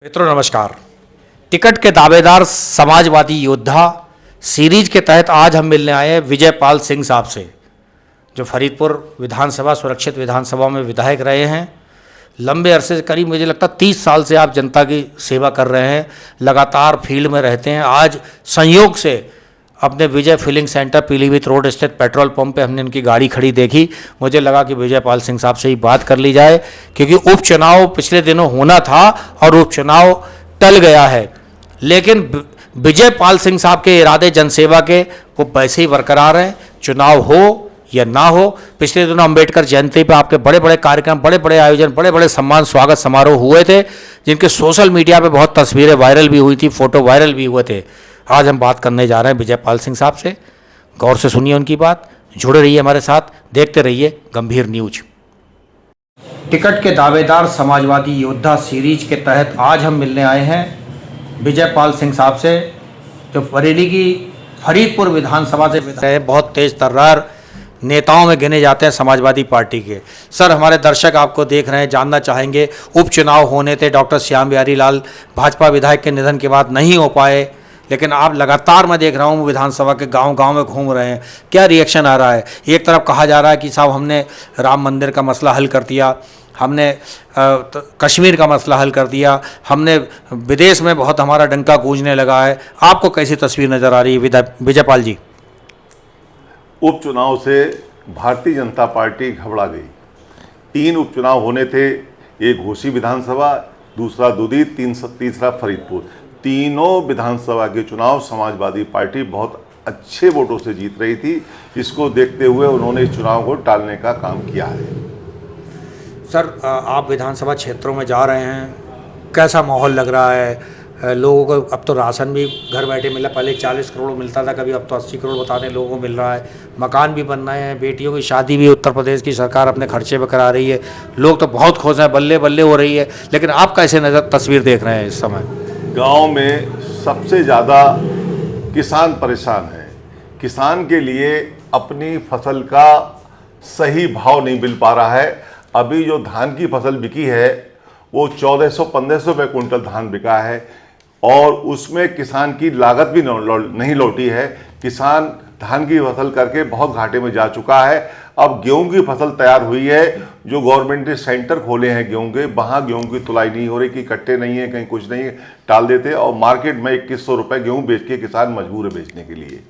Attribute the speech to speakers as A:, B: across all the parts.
A: मित्रों नमस्कार। टिकट के दावेदार समाजवादी योद्धा सीरीज के तहत आज हम मिलने आए हैं विजयपाल सिंह साहब से, जो फरीदपुर विधानसभा सुरक्षित विधानसभा में विधायक रहे हैं। लंबे अरसे से, करीब मुझे लगता 30 साल से आप जनता की सेवा कर रहे हैं, लगातार फील्ड में रहते हैं। आज संयोग से अपने विजय फिलिंग सेंटर पीलीभीत रोड स्थित पेट्रोल पंप पे हमने इनकी गाड़ी खड़ी देखी। मुझे लगा कि विजयपाल सिंह साहब से ही बात कर ली जाए, क्योंकि उपचुनाव पिछले दिनों होना था और उपचुनाव टल गया है, लेकिन विजयपाल सिंह साहब के इरादे जनसेवा के वो वैसे ही बरकरार हैं, चुनाव हो या ना हो। पिछले दिनों अम्बेडकर जयंती पे आपके बड़े बड़े कार्यक्रम, बड़े बड़े आयोजन, बड़े बड़े सम्मान स्वागत समारोह हुए थे, जिनके सोशल मीडिया पे बहुत तस्वीरें वायरल भी हुई थी, फोटो वायरल भी हुए थे। आज हम बात करने जा रहे हैं विजयपाल सिंह साहब से। गौर से सुनिए उनकी बात, जुड़े रहिए हमारे साथ, देखते रहिए गंभीर न्यूज। टिकट के दावेदार समाजवादी योद्धा सीरीज के तहत आज हम मिलने आए हैं विजयपाल सिंह साहब से, जो बरेली की फरीदपुर विधानसभा से बहुत तेज तर्रार नेताओं में गिने जाते हैं समाजवादी पार्टी के। सर, हमारे दर्शक आपको देख रहे हैं, जानना चाहेंगे, उपचुनाव होने थे, डॉक्टर श्याम बिहारी लाल भाजपा विधायक के निधन के बाद नहीं हो पाए, लेकिन आप लगातार, मैं देख रहा हूँ, विधानसभा के गांव-गांव में घूम रहे हैं। क्या रिएक्शन आ रहा है? एक तरफ कहा जा रहा है कि साहब हमने राम मंदिर का मसला हल कर दिया, हमने कश्मीर का मसला हल कर दिया, हमने विदेश में बहुत हमारा डंका गूंजने लगा है। आपको कैसी तस्वीर नज़र आ रही है विजयपाल जी?
B: उपचुनाव से भारतीय जनता पार्टी घबरा गई। 3 उपचुनाव होने थे, एक घोसी विधानसभा, दूसरा दुधी, तीसरा फरीदपुर। तीनों विधानसभा के चुनाव समाजवादी पार्टी बहुत अच्छे वोटों से जीत रही थी। इसको देखते हुए उन्होंने इस चुनाव को टालने का काम किया है।
A: सर, आप विधानसभा क्षेत्रों में जा रहे हैं, कैसा माहौल लग रहा है? लोगों को अब तो राशन भी घर बैठे मिला, पहले 40 करोड़ मिलता था, कभी अब तो 80 करोड़ बताने लोगों को मिल रहा है। मकान भी बन रहे हैं, बेटियों की शादी भी उत्तर प्रदेश की सरकार अपने खर्चे पर करा रही है। लोग तो बहुत खुश हैं, बल्ले बल्ले हो रही है। लेकिन आप कैसे तस्वीर देख रहे हैं इस समय?
B: गांव में सबसे ज़्यादा किसान परेशान हैं। किसान के लिए अपनी फसल का सही भाव नहीं मिल पा रहा है। अभी जो धान की फसल बिकी है वो 1400-1500 रुपये कुंटल धान बिका है, और उसमें किसान की लागत भी नहीं लौटी है। किसान धान की फसल करके बहुत घाटे में जा चुका है। अब गेहूं की फसल तैयार हुई है, जो गवर्नमेंट ने सेंटर खोले हैं गेहूं के, वहाँ गेहूं की तुलाई नहीं हो रही, कि कट्टे नहीं है, कहीं कुछ नहीं है, टाल देते, और मार्केट में 2100 रुपये गेहूँ बेच के किसान मजबूर है बेचने के लिए।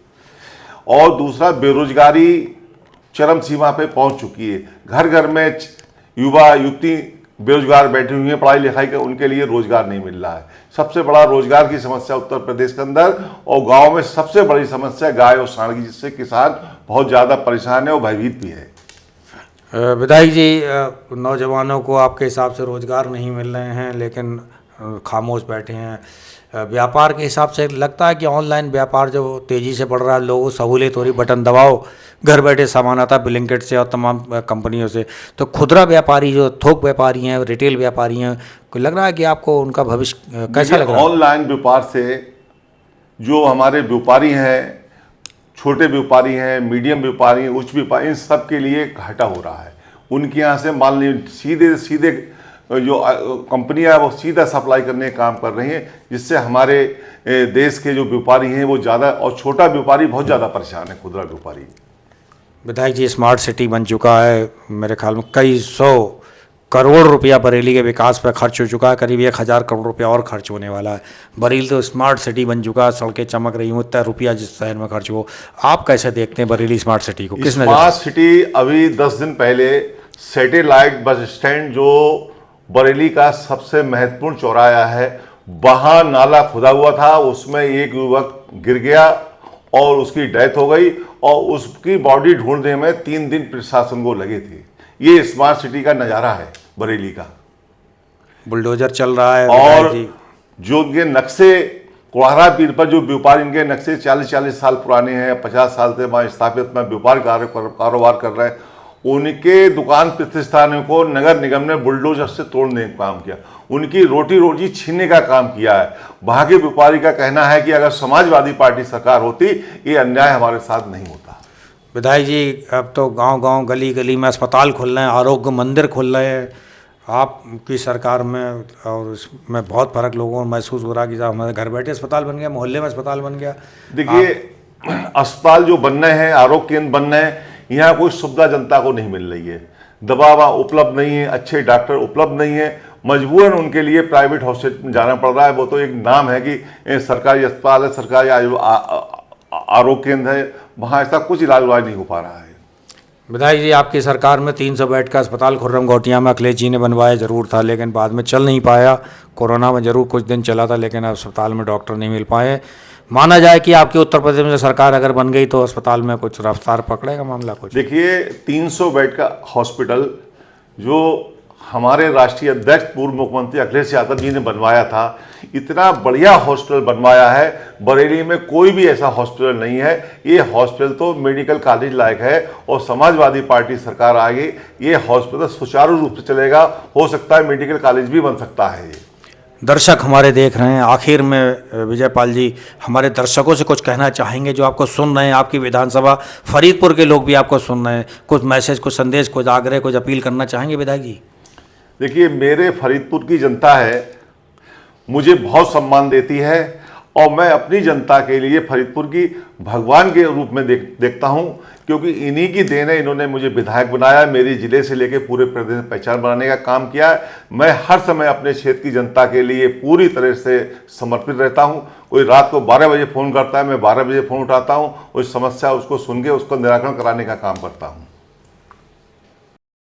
B: और दूसरा, बेरोजगारी चरम सीमा पे पहुंच चुकी है। घर घर में युवा युवती बेरोजगार बैठे हुए हैं, पढ़ाई लिखाई का उनके लिए रोजगार नहीं मिल रहा है। सबसे बड़ा रोजगार की समस्या उत्तर प्रदेश के अंदर, और गांव में सबसे बड़ी समस्या गाय और सांड की, जिससे किसान बहुत ज़्यादा परेशान है और भयभीत भी है।
A: विधायक जी, नौजवानों को आपके हिसाब से रोजगार नहीं मिल रहे हैं, लेकिन खामोश बैठे हैं। व्यापार के हिसाब से लगता है कि ऑनलाइन व्यापार जो तेज़ी से बढ़ रहा है, लोगों को सहूलियत हो रही, बटन दबाओ, घर बैठे सामान आता है ब्लिंकिट से और तमाम कंपनियों से। तो खुदरा व्यापारी, जो थोक व्यापारी हैं, रिटेल व्यापारी हैं, को लग रहा है कि आपको उनका भविष्य कैसा लग रहा है?
B: ऑनलाइन व्यापार से जो हमारे व्यापारी हैं, छोटे व्यापारी हैं, मीडियम व्यापारी हैं, उच्च व्यापारी, इन सब के लिए घाटा हो रहा है। उनके यहाँ से माल नहीं, सीधे सीधे जो कंपनियां वो सीधा सप्लाई करने का काम कर रही हैं, जिससे हमारे देश के जो व्यापारी हैं वो ज़्यादा, और छोटा व्यापारी बहुत ज़्यादा परेशान है, खुदरा व्यापारी।
A: विधायक जी, स्मार्ट सिटी बन चुका है, मेरे ख्याल में कई 100 करोड़ रुपया बरेली के विकास पर खर्च हो चुका है, करीब 1000 करोड़ रुपया और खर्च होने वाला है। बरेली तो स्मार्ट सिटी बन चुका है, सड़कें चमक रही हूँ, इतना रुपया जिस शहर में खर्च हो। आप कैसे देखते हैं बरेली स्मार्ट सिटी को? किस नजर?
B: स्मार्ट सिटी, अभी 10 दिन पहले सैटेलाइट बस स्टैंड, जो बरेली का सबसे महत्वपूर्ण चौराहा है, वहाँ नाला खुदा हुआ था, उसमें एक युवक गिर गया और उसकी डेथ हो गई, और उसकी बॉडी ढूंढने में 3 दिन प्रशासन को लगे थे। ये स्मार्ट सिटी का नज़ारा है बरेली का।
A: बुलडोजर चल रहा है।
B: और जो इनके नक्शे, कुड़हरा पीर पर जो व्यापार, इनके नक्शे 40-40 साल पुराने हैं, 50 साल से वहाँ स्थापित में व्यापार कारोबार कर रहे हैं, उनके दुकान प्रतिष्ठानों को नगर निगम ने बुलडोजर से तोड़ने का काम किया, उनकी रोटी रोजी छीनने का काम किया है। वहाँ के व्यापारी का कहना है कि अगर समाजवादी पार्टी सरकार होती, ये अन्याय हमारे साथ नहीं होता।
A: विधायक जी, अब तो गांव-गांव, गली-गली में अस्पताल खुल रहे हैं, आरोग्य मंदिर खुल रहे हैं, आपकी सरकार में और इसमें बहुत फ़र्क लोगों को महसूस हो रहा कि साहब हमारे घर बैठे अस्पताल बन गया, मोहल्ले में अस्पताल बन गया।
B: देखिए, अस्पताल जो बनने हैं, आरोग्य केंद्र बनने हैं, यहाँ कोई सुविधा जनता को नहीं मिल रही है। दवा वहाँ उपलब्ध नहीं है, अच्छे डॉक्टर उपलब्ध नहीं है, मजबूरन उनके लिए प्राइवेट हॉस्पिटल में जाना पड़ रहा है। वो तो एक नाम है कि सरकारी अस्पताल है, सरकारी आरोग्य केंद्र है, वहाँ ऐसा कुछ इलाज नहीं हो पा रहा है।
A: विधायक जी, आपकी सरकार में 300 बेड का अस्पताल खुर्रम घोटिया में अखिलेश जी ने बनवाया जरूर था, लेकिन बाद में चल नहीं पाया। कोरोना में जरूर कुछ दिन चला था, लेकिन अस्पताल में डॉक्टर नहीं मिल पाए। माना जाए कि आपकी उत्तर प्रदेश में सरकार अगर बन गई तो अस्पताल में कुछ रफ्तार पकड़ेगा मामला कुछ?
B: देखिए, 300 बेड का हॉस्पिटल जो हमारे राष्ट्रीय अध्यक्ष पूर्व मुख्यमंत्री अखिलेश यादव जी ने बनवाया था, इतना बढ़िया हॉस्पिटल बनवाया है। बरेली में कोई भी ऐसा हॉस्पिटल नहीं है। ये हॉस्पिटल तो मेडिकल कॉलेज लायक है और समाजवादी पार्टी सरकार आएगी, ये हॉस्पिटल सुचारू रूप से चलेगा। हो सकता है मेडिकल कॉलेज भी बन सकता है।
A: दर्शक हमारे देख रहे हैं, आखिर में विजयपाल जी हमारे दर्शकों से कुछ कहना चाहेंगे जो आपको सुन रहे हैं, आपकी विधानसभा फरीदपुर के लोग भी आपको सुन रहे हैं, कुछ मैसेज, कुछ संदेश, कुछ आग्रह, कुछ अपील करना चाहेंगे विधायक जी?
B: देखिए, मेरे फरीदपुर की जनता है, मुझे बहुत सम्मान देती है और मैं अपनी जनता के लिए फरीदपुर की भगवान के रूप में देखता हूं, क्योंकि इन्हीं की देन है। इन्होंने मुझे विधायक बनाया, मेरी जिले से लेकर पूरे प्रदेश में पहचान बनाने का काम किया है। मैं हर समय अपने क्षेत्र की जनता के लिए पूरी तरह से समर्पित रहता हूं। कोई रात को 12 बजे फ़ोन करता है, मैं 12 बजे फ़ोन उठाता हूं, कोई समस्या उसको सुन के उसको निराकरण कराने का काम करता हूं।